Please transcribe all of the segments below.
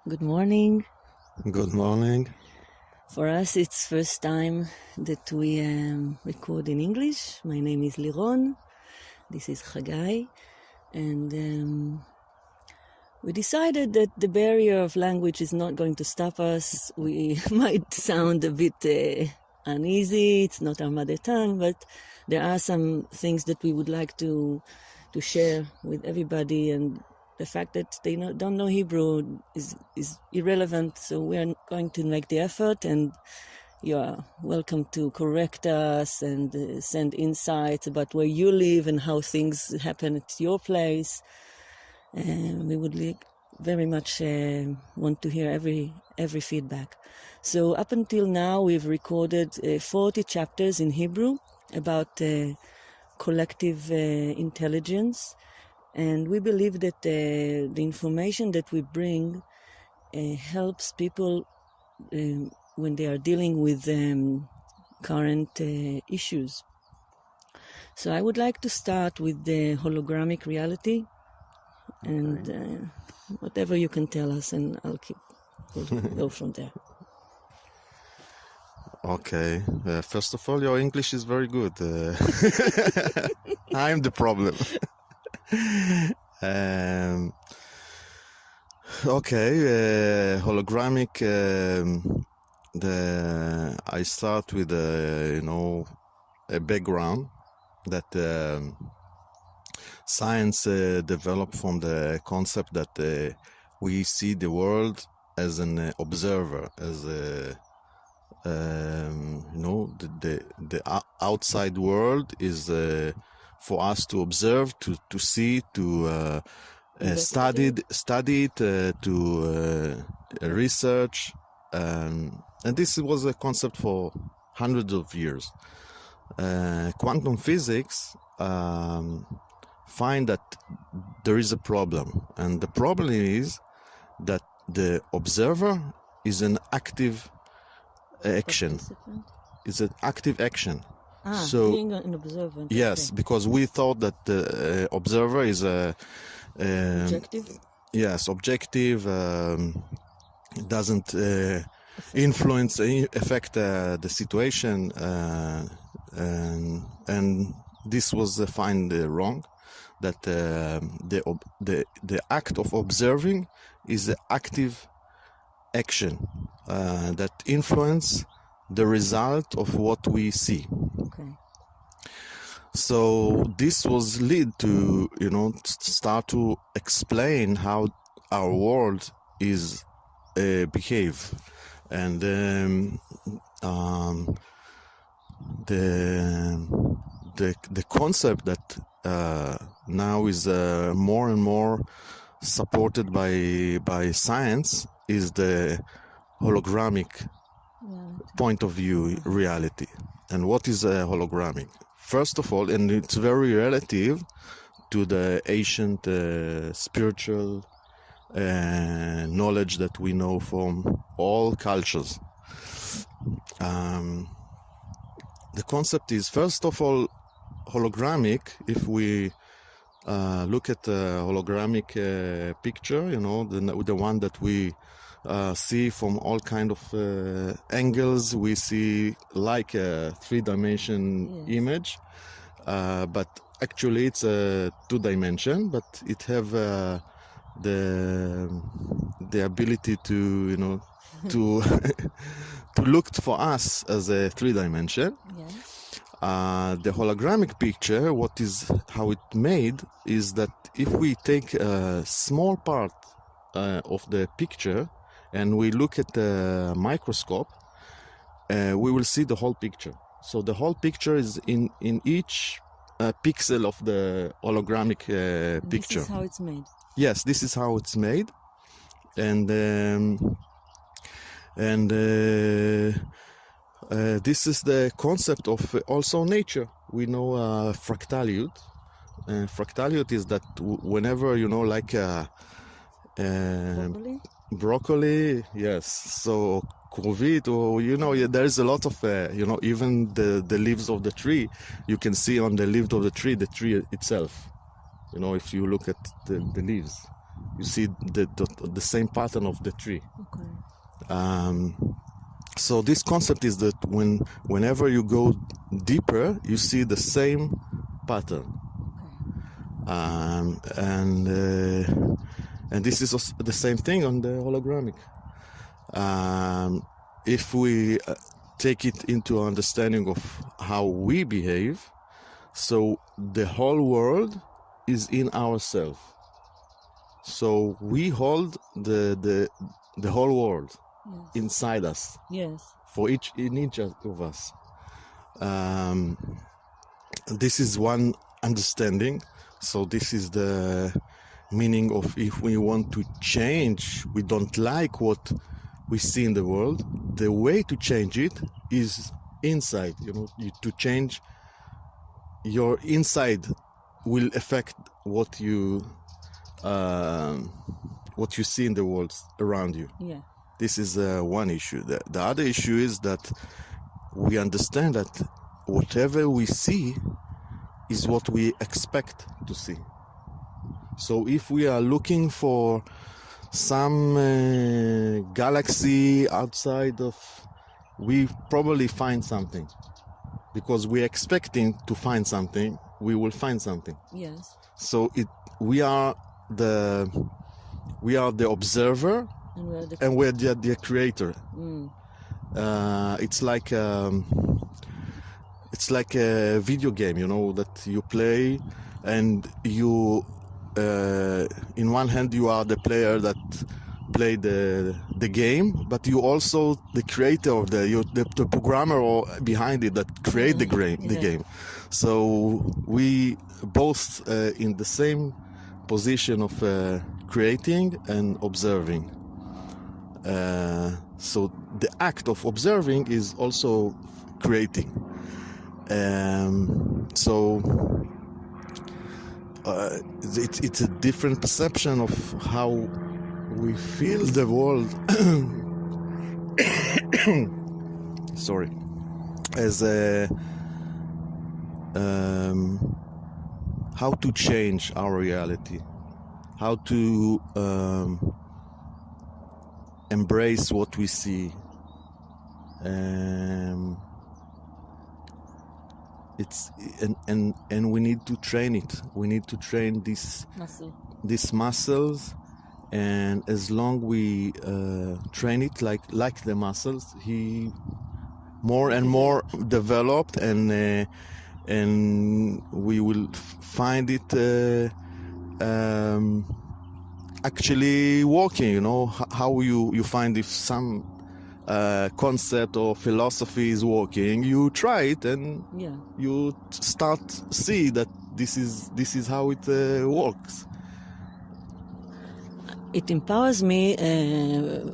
Good morning. Good morning. For us, it's first time that we record in English. My name is Liron. This is Hagai. And we decided that the barrier of language is not going to stop us. We might sound a bit uneasy. It's not our mother tongue, but there are some things that we would like to share with everybody, and the fact that they don't know Hebrew is irrelevant, so we are going to make the effort, and you are welcome to correct us and send insights about where you live and how things happen at your place. And we would very much want to hear every feedback. So up until now, we've recorded 40 chapters in Hebrew about collective intelligence. And we believe that the information that we bring helps people when they are dealing with current issues. So I would like to start with the hologramic reality, and whatever you can tell us, and we'll go from there. Okay. First of all, your English is very good. I'm the problem. Hologramic. I start with a background that science developed from the concept that we see the world as an observer, as the outside world is for us to observe, to see, to study it, to research, and this was a concept for hundreds of years. Quantum physics find that there is a problem, and the problem is that the observer is an active action. It's an active action. So being an observer. Yes, because we thought that the observer is a objective. Yes, objective. Doesn't influence, affect the situation, and this was find wrong. That the act of observing is an active action that influence the result of what we see. Okay. So this was lead to start to explain how our world is behave, and the concept that now is more and more supported by science is the hologramic point of view reality. And what is a hologramic? First of all, and it's very relative to the ancient spiritual knowledge that we know from all cultures. The concept is, first of all, hologramic. If we look at the hologramic picture, the one that we see from all kind of angles, we see like a three-dimension image, but actually it's a two-dimension, but it have the ability to to look for us as a three-dimension. The hologramic picture, how it made is that if we take a small part of the picture and we look at the microscope, we will see the whole picture. So the whole picture is in each pixel of the hologramic picture. This is how it's made. Yes, this is how it's made, and this is the concept of also nature. We know fractality. Fractality is that whenever like broccoli, yes. So krovit, or there is a lot of even the leaves of the tree. You can see on the leaves of the tree itself. If you look at the leaves, You see the same pattern of the tree. Okay. So this concept is that whenever you go deeper, you see the same pattern. And this is also the same thing on the hologramic. If we take it into understanding of how we behave, so the whole world is in ourselves. So we hold the whole world inside us. Yes. In each of us. This is one understanding. So this is the meaning of if we want to change, we don't like what we see in the world, the way to change it is inside. To change your inside will affect what you see in the world around you. Yeah. This is one issue. The other issue is that we understand that whatever we see is what we expect to see. So if we are looking for some galaxy outside of, we probably find something. Because we're expecting to find something, we will find something. Yes. So we are the observer, and we're the creator. It's like a video game, that you play, and you in one hand you are the player that play the game, but you also the creator of the programmer behind it that create the game. So we both in the same position of creating and observing. So the act of observing is also creating. So it's a different perception of how we feel the world. Sorry, as how to change our reality, how to embrace what we see. And we need to train it. We need to train these muscles, and as long we train it like the muscles, he more and more developed, and we will find it actually working. How you find if some concept or philosophy is working, you try it, and you start see that this is how it works. It empowers me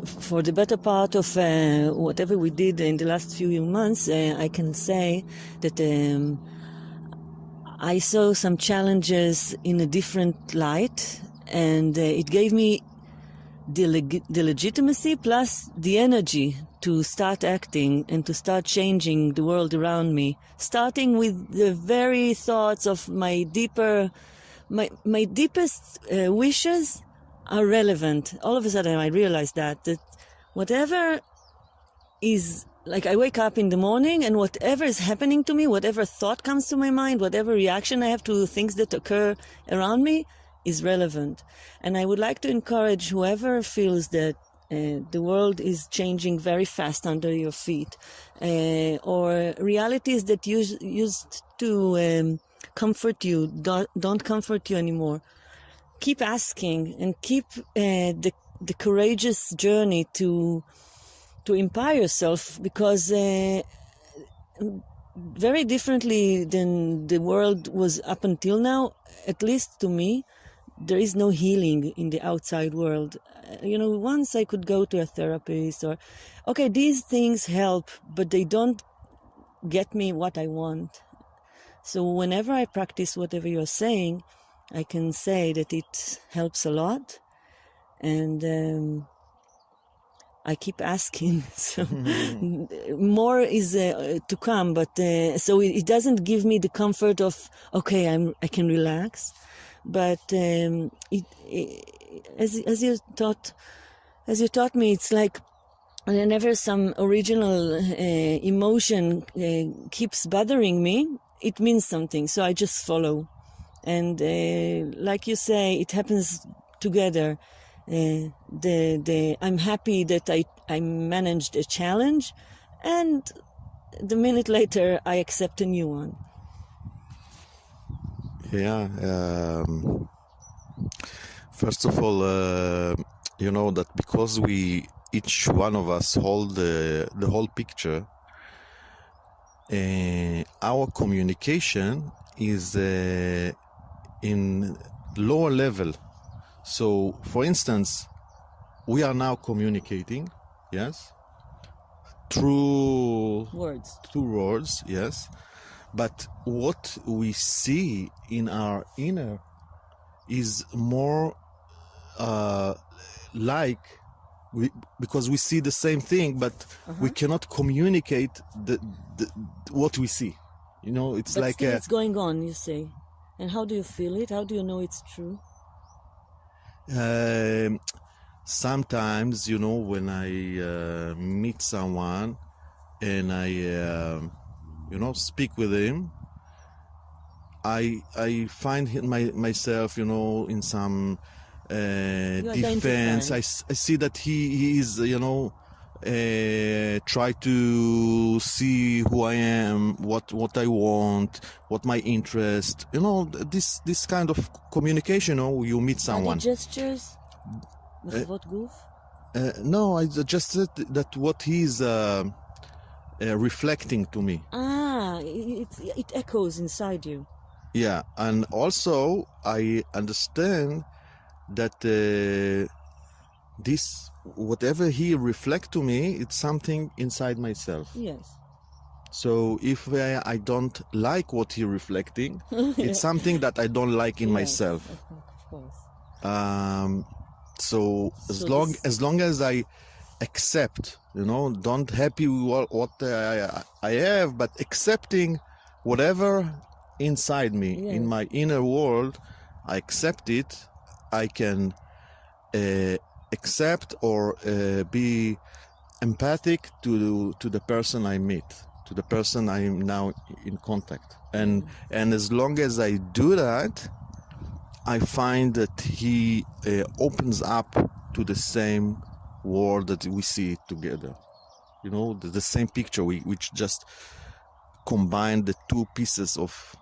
for the better part of whatever we did in the last few months. I can say that I saw some challenges in a different light, and it gave me the legitimacy plus the energy to start acting and to start changing the world around me, starting with the very thoughts of my deepest wishes are relevant. All of a sudden I realized that whatever is, like, I wake up in the morning, and whatever is happening to me, whatever thought comes to my mind, whatever reaction I have to things that occur around me is relevant. And I would like to encourage whoever feels that the world is changing very fast under your feet, or realities that used to comfort you don't comfort you anymore. Keep asking, and keep the courageous journey to empower yourself, because very differently than the world was up until now, at least to me, there is no healing in the outside world. Once I could go to a therapist, or these things help, but they don't get me what I want. So whenever I practice whatever you're saying, I can say that it helps a lot, and I keep asking. So more is to come, but so it doesn't give me the comfort of I can relax, but as you taught me, it's like whenever some original emotion keeps bothering me, it means something. So I just follow, and like you say, it happens together. I'm happy that I managed a challenge, and the minute later I accept a new one. Yeah. First of all, you know that because each one of us hold the whole picture, our communication is in lower level. So, for instance, we are now communicating, yes, through words, yes. But what we see in our inner is more because we see the same thing, but we cannot communicate what we see. You know, it's but like still it's going on, you say. And how do you feel it? How do you know it's true? Sometimes, you know, when I meet someone and I, you know, speak with him, I find myself, you know, in some defense. I see that he is, you know, try to see who I am, what I want, what my interest, you know, this kind of communication. You know, you meet someone. Body gestures, מחשבות גוף. No, I just said that what he's reflecting to me. It echoes inside you. Yeah, and also I understand that this, whatever he reflect to me, it's something inside myself. Yes. So if I don't like what he reflecting, it's something that I don't like in myself. Of course. So as long as I accept, you know, don't happy with what I have, but accepting whatever inside me, in my inner world, I accept it. I can accept or be empathic to the person I meet, to the person I am now in contact, and as long as I do that, I find that he opens up to the same world that we see it together. You know, the same picture. Which just combine the two pieces of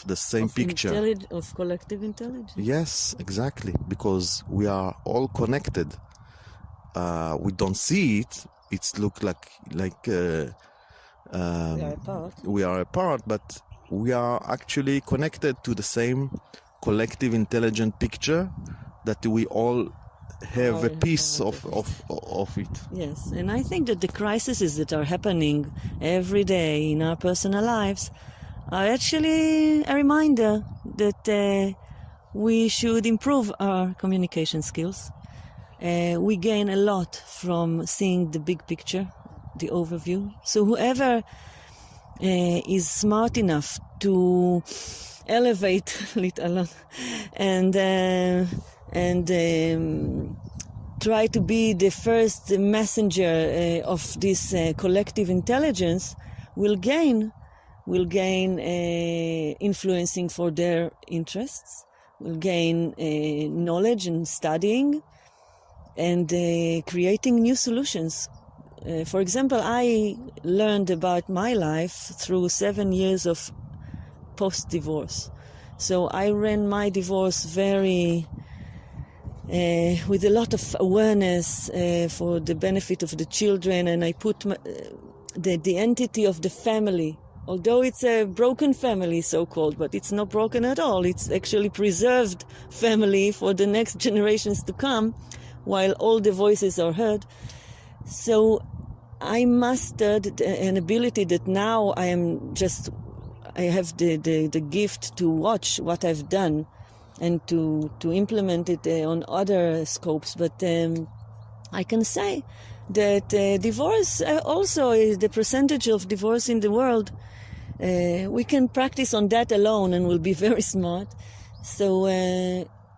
the same picture. Of collective intelligence. Yes, exactly. Because we are all connected. We don't see it. It's look like we are apart, but we are actually connected to the same collective intelligent picture that we all have a piece of it. Yes, and I think that the crises that are happening every day in our personal lives are actually a reminder that we should improve our communication skills. We gain a lot from seeing the big picture, the overview. So whoever is smart enough to elevate it a lot and try to be the first messenger of this collective intelligence will gain influencing for their interests, will gain knowledge and studying and creating new solutions. For example, I learned about my life through 7 years of post-divorce. So I ran my divorce very with a lot of awareness for the benefit of the children, and I put the entity of the family, although it's a broken family, so-called, but it's not broken at all. It's actually preserved family for the next generations to come, while all the voices are heard. So I mastered an ability that now I have the gift to watch what I've done and to implement it on other scopes. But I can say that divorce also is the percentage of divorce in the world. We can practice on that alone and we'll be very smart. So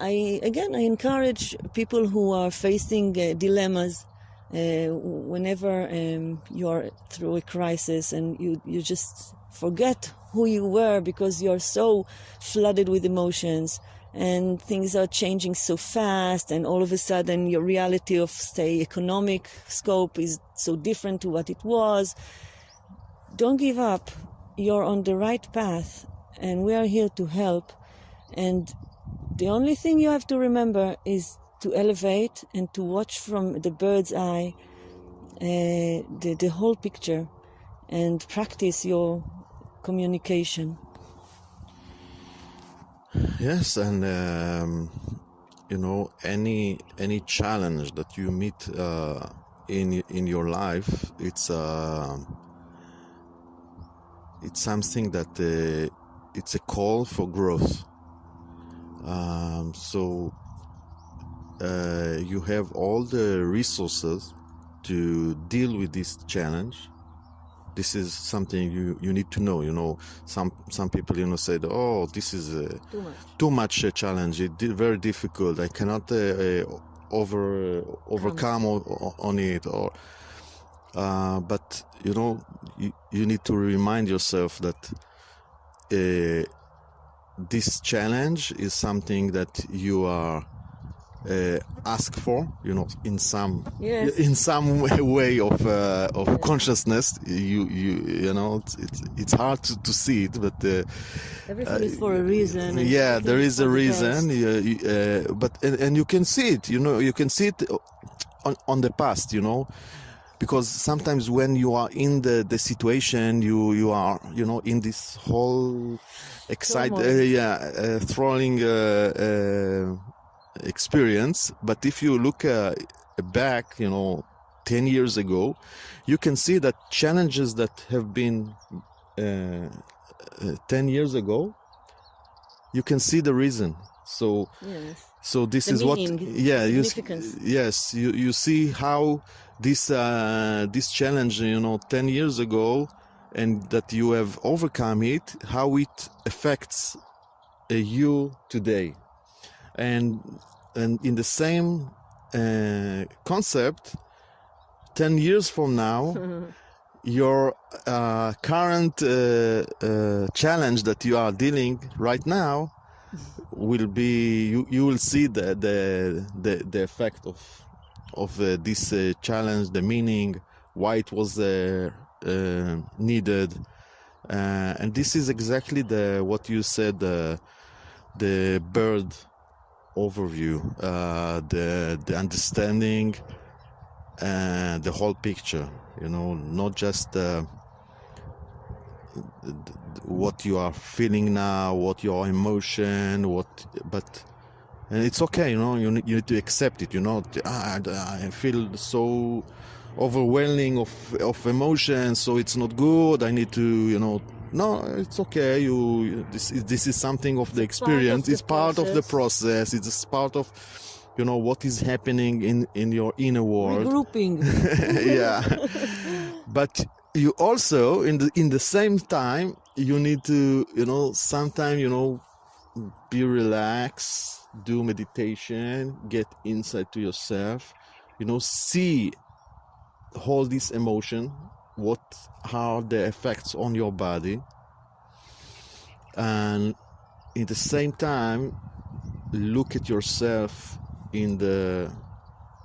I encourage people who are facing dilemmas whenever you are through a crisis and you just forget who you were because you're so flooded with emotions and things are changing so fast, and all of a sudden your reality of, say, economic scope is so different to what it was. Don't give up. You're on the right path, and we are here to help. And the only thing you have to remember is to elevate and to watch from the bird's eye the whole picture and practice your communication. Yes, and any challenge that you meet in your life, it's something that it's a call for growth. So you have all the resources to deal with this challenge. This is something you need to know. Some people say, oh, this is too much a challenge. It's very difficult. I cannot overcome on it. Or but you need to remind yourself that this challenge is something that you are ask for, in some way of consciousness. It's hard to see it, but everything is for a reason. There is a reason. But you can see it. You can see it on the past. Because sometimes when you are in the situation, you are in this whole thrilling experience. But if you look back 10 years ago, you can see that challenges that have been 10 years ago, you can see the reason. So this is meaning, you see how this challenge 10 years ago, and that you have overcome it, how it affects you today. And in the same concept, 10 years from now, your current challenge that you are dealing right now will be, you will see the effect of this challenge, the meaning, why it was needed, and this is exactly what you said, the bird overview, the understanding the whole picture, not just what you are feeling now, what your emotion, and it's okay, you need to accept it. I feel so overwhelming of emotions, so it's not good. I need to, no, it's okay. This is something of the experience. It's part of the process. It's part of, what is happening in your inner world. Regrouping. Yeah, but you also in the same time you need to, sometimes be relaxed, do meditation, get inside to yourself, see all this emotion, what are the effects on your body, and in the same time look at yourself in the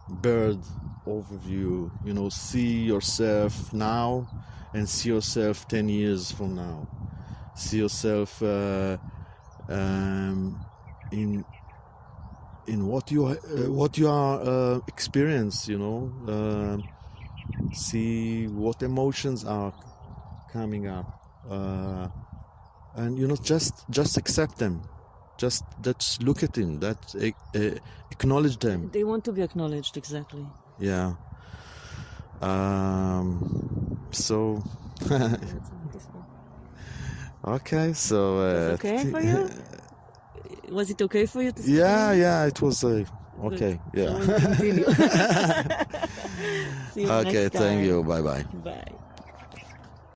bird overview, see yourself now and see yourself 10 years from now, see yourself in what you are experience, see what emotions are coming up, and just accept them, just look at them, acknowledge them. They want to be acknowledged, exactly. Yeah. So okay, so was okay for you? Was it okay for you to speak? Yeah, it was okay. Yeah. So we'll continue. See you Okay, next time. thank you. Bye. Bye.